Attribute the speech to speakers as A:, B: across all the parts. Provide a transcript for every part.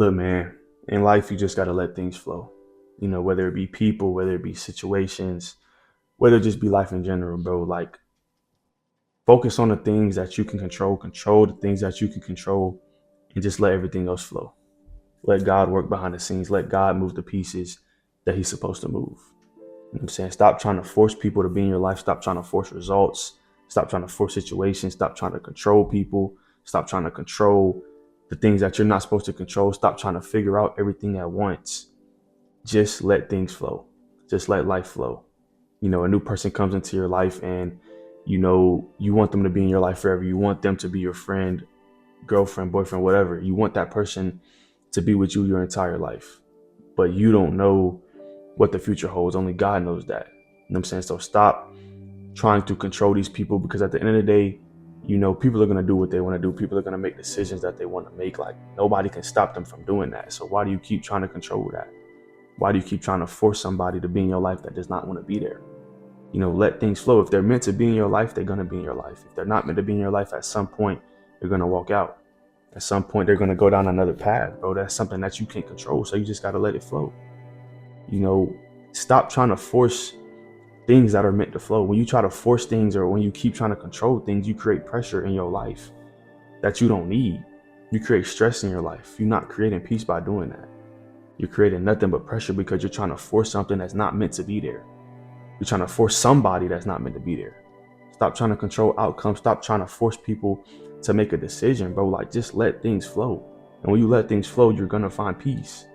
A: Look, man, in life, you just got to let things flow. Whether it be people, whether it be situations, whether it just be life in general, bro. Like, focus on the things that you can control the things that you can control, and just let everything else flow. Let God work behind the scenes. Let God move the pieces that He's supposed to move. You know what I'm saying? Stop trying to force people to be in your life. Stop trying to force results. Stop trying to force situations. Stop trying to control people. Stop trying to control the things that you're not supposed to control. Stop trying to figure out everything at once. Just let things flow. Just let life flow. A new person comes into your life and you want them to be in your life forever. You want them to be your friend, girlfriend, boyfriend, whatever. You want that person to be with you your entire life. But you don't know what the future holds. Only God knows that. You know what I'm saying? So stop trying to control these people, because at the end of the day, people are going to do what they want to do. People are going to make decisions that they want to make. Like, nobody can stop them from doing that. So why do you keep trying to control that? Why do you keep trying to force somebody to be in your life that does not want to be there? Let things flow. If they're meant to be in your life, they're going to be in your life. If they're not meant to be in your life, at some point, they're going to walk out. At some point, they're going to go down another path, bro. That's something that you can't control. So you just got to let it flow. Stop trying to force things that are meant to flow. When you try to force things, or when you keep trying to control things, you create pressure in your life that you don't need. You create stress in your life. You're not creating peace by doing that. You're creating nothing but pressure because you're trying to force something that's not meant to be there. You're trying to force somebody that's not meant to be there. Stop trying to control outcomes. Stop trying to force people to make a decision, bro. Like, just let things flow. And when you let things flow, you're going to find peace,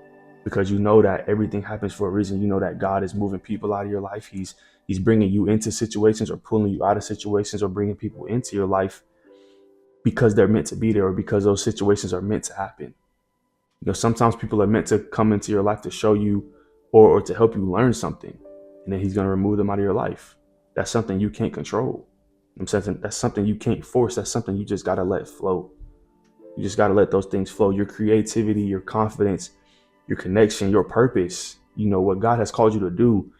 A: because you know that everything happens for a reason. You know that God is moving people out of your life. He's bringing you into situations, or pulling you out of situations, or bringing people into your life because they're meant to be there, or because those situations are meant to happen. Sometimes people are meant to come into your life to show you, or to help you learn something, and then He's going to remove them out of your life. That's something you can't control. I'm saying that's something you can't force. That's something you just got to let flow. You just got to let those things flow. Your creativity, your confidence, your connection, your purpose, what God has called you to do.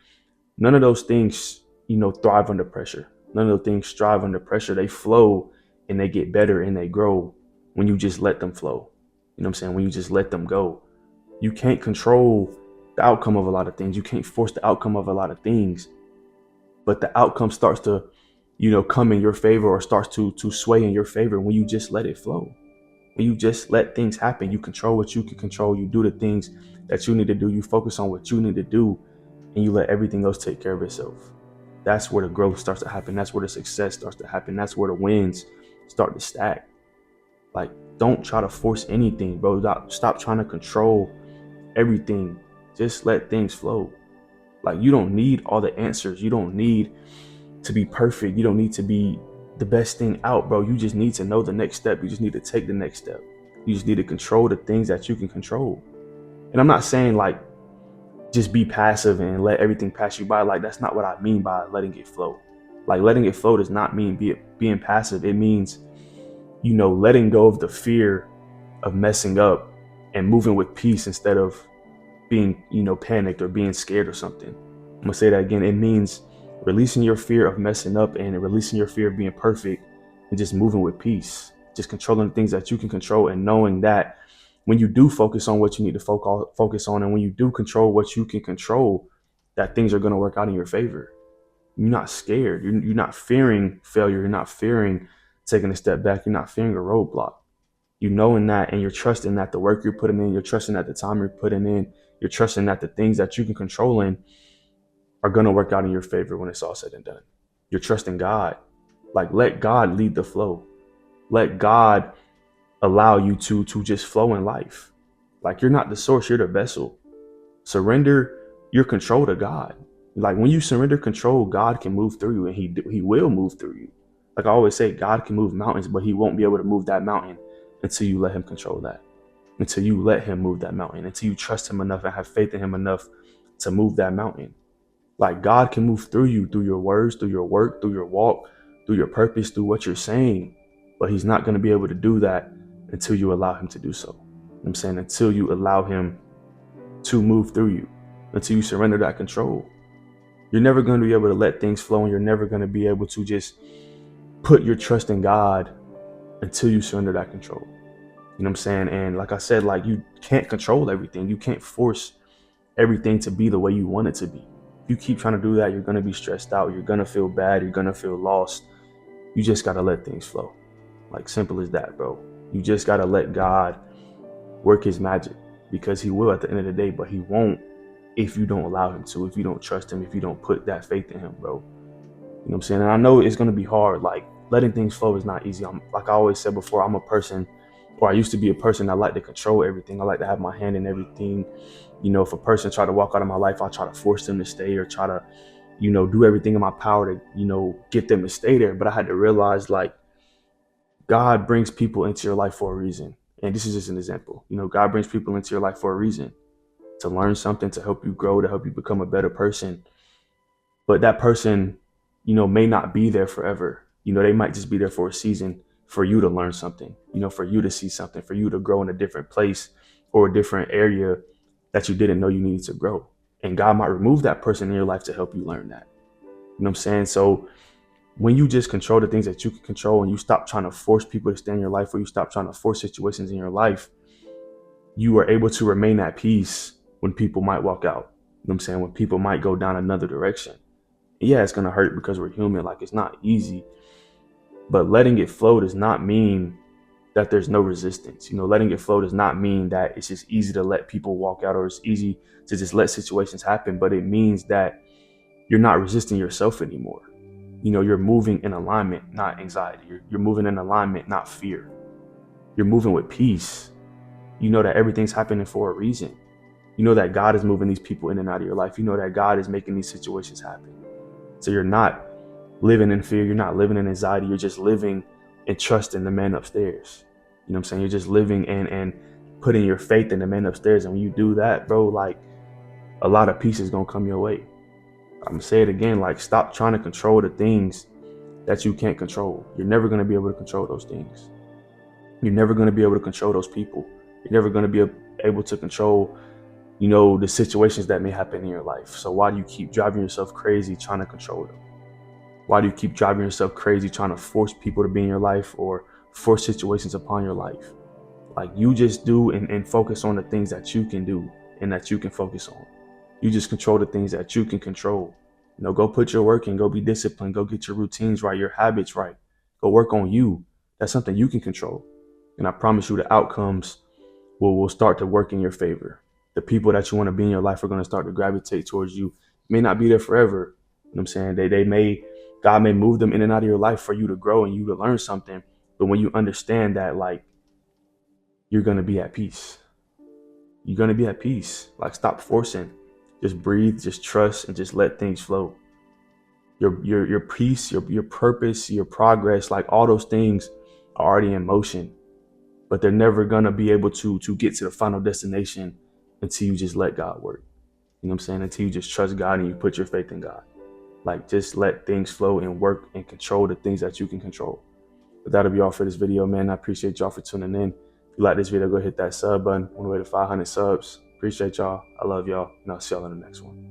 A: None of those things, thrive under pressure. None of those things strive under pressure. They flow, and they get better, and they grow when you just let them flow. You know what I'm saying? When you just let them go. You can't control the outcome of a lot of things. You can't force the outcome of a lot of things. But the outcome starts to, come in your favor, or starts to sway in your favor when you just let it flow. When you just let things happen, you control what you can control. You do the things that you need to do. You focus on what you need to do, and you let everything else take care of itself. That's where the growth starts to happen. That's where the success starts to happen. That's where the wins start to stack. Like, don't try to force anything, bro. Stop trying to control everything. Just let things flow. Like, you don't need all the answers. You don't need to be perfect. You don't need to be the best thing out, bro. You just need to know the next step. You just need to take the next step. You just need to control the things that you can control. And I'm not saying, like, just be passive and let everything pass you by. Like, that's not what I mean by letting it flow. Like, letting it flow does not mean being passive. It means, letting go of the fear of messing up, and moving with peace instead of being, panicked or being scared or something. I'm gonna say that again. It means releasing your fear of messing up, and releasing your fear of being perfect, and just moving with peace. Just controlling the things that you can control, and knowing that when you do focus on what you need to focus on, and when you do control what you can control, that things are going to work out in your favor. You're not scared. You're not fearing failure. You're not fearing taking a step back. You're not fearing a roadblock. You knowing that, and you're trusting that the work you're putting in, you're trusting that the time you're putting in, you're trusting that the things that you can control in are going to work out in your favor when it's all said and done. You're trusting God. Like, let God lead the flow. Let God allow you to just flow in life. Like, you're not the source, you're the vessel. Surrender your control to God. Like, when you surrender control, God can move through you, and he will move through you. Like I always say, God can move mountains, but He won't be able to move that mountain until you let Him control that. Until you let Him move that mountain. Until you trust Him enough and have faith in Him enough to move that mountain. Like, God can move through you, through your words, through your work, through your walk, through your purpose, through what you're saying. But He's not going to be able to do that until you allow Him to do so. I'm saying, until you allow Him to move through you, until you surrender that control. You're never going to be able to let things flow, and you're never going to be able to just put your trust in God until you surrender that control. You know what I'm saying? And like I said, like, you can't control everything. You can't force everything to be the way you want it to be. If you keep trying to do that, you're going to be stressed out. You're going to feel bad. You're going to feel lost. You just got to let things flow. Like, simple as that, bro. You just got to let God work his magic, because he will at the end of the day, but he won't if you don't allow him to, if you don't trust him, if you don't put that faith in him, bro. You know what I'm saying? And I know it's going to be hard. Like, letting things flow is not easy. Like I always said before, I'm a person, or I used to be a person that like to control everything. I like to have my hand in everything. You know, if a person try to walk out of my life, I'll try to force them to stay, or try to, do everything in my power to, get them to stay there. But I had to realize, like, God brings people into your life for a reason. And this is just an example. God brings people into your life for a reason, to learn something, to help you grow, to help you become a better person. But that person, may not be there forever. They might just be there for a season, for you to learn something, for you to see something, for you to grow in a different place or a different area that you didn't know you needed to grow. And God might remove that person in your life to help you learn that. You know what I'm saying? So when you just control the things that you can control, and you stop trying to force people to stay in your life, or you stop trying to force situations in your life, you are able to remain at peace when people might walk out. You know what I'm saying? When people might go down another direction. Yeah, it's going to hurt, because we're human. Like, it's not easy. But letting it flow does not mean that there's no resistance. Letting it flow does not mean that it's just easy to let people walk out, or it's easy to just let situations happen. But it means that you're not resisting yourself anymore. You're moving in alignment, not anxiety. You're moving in alignment, not fear. You're moving with peace. You know that everything's happening for a reason. You know that God is moving these people in and out of your life. You know that God is making these situations happen. So you're not living in fear. You're not living in anxiety. You're just living and trusting the man upstairs. You know what I'm saying? You're just living and putting your faith in the man upstairs. And when you do that, bro, like, a lot of peace is going to come your way. I'm going to say it again, like, stop trying to control the things that you can't control. You're never going to be able to control those things. You're never going to be able to control those people. You're never going to be able to control, the situations that may happen in your life. So why do you keep driving yourself crazy trying to control them? Why do you keep driving yourself crazy trying to force people to be in your life, or force situations upon your life? Like, you just do and focus on the things that you can do and that you can focus on. You just control the things that you can control. Go put your work in, go be disciplined, go get your routines right, your habits right. Go work on you. That's something you can control. And I promise you, the outcomes will start to work in your favor. The people that you want to be in your life are going to start to gravitate towards you. May not be there forever. You know what I'm saying? God may move them in and out of your life for you to grow and you to learn something. But when you understand that, like, you're going to be at peace. You're going to be at peace. Like, stop forcing. Just breathe, just trust, and just let things flow. Your peace, your purpose, your progress, like, all those things are already in motion. But they're never going to be able to get to the final destination until you just let God work. You know what I'm saying? Until you just trust God and you put your faith in God. Like, just let things flow and work and control the things that you can control. But that'll be all for this video, man. I appreciate y'all for tuning in. If you like this video, go hit that sub button on the way to 500 subs. Appreciate y'all. I love y'all. And I'll see y'all in the next one.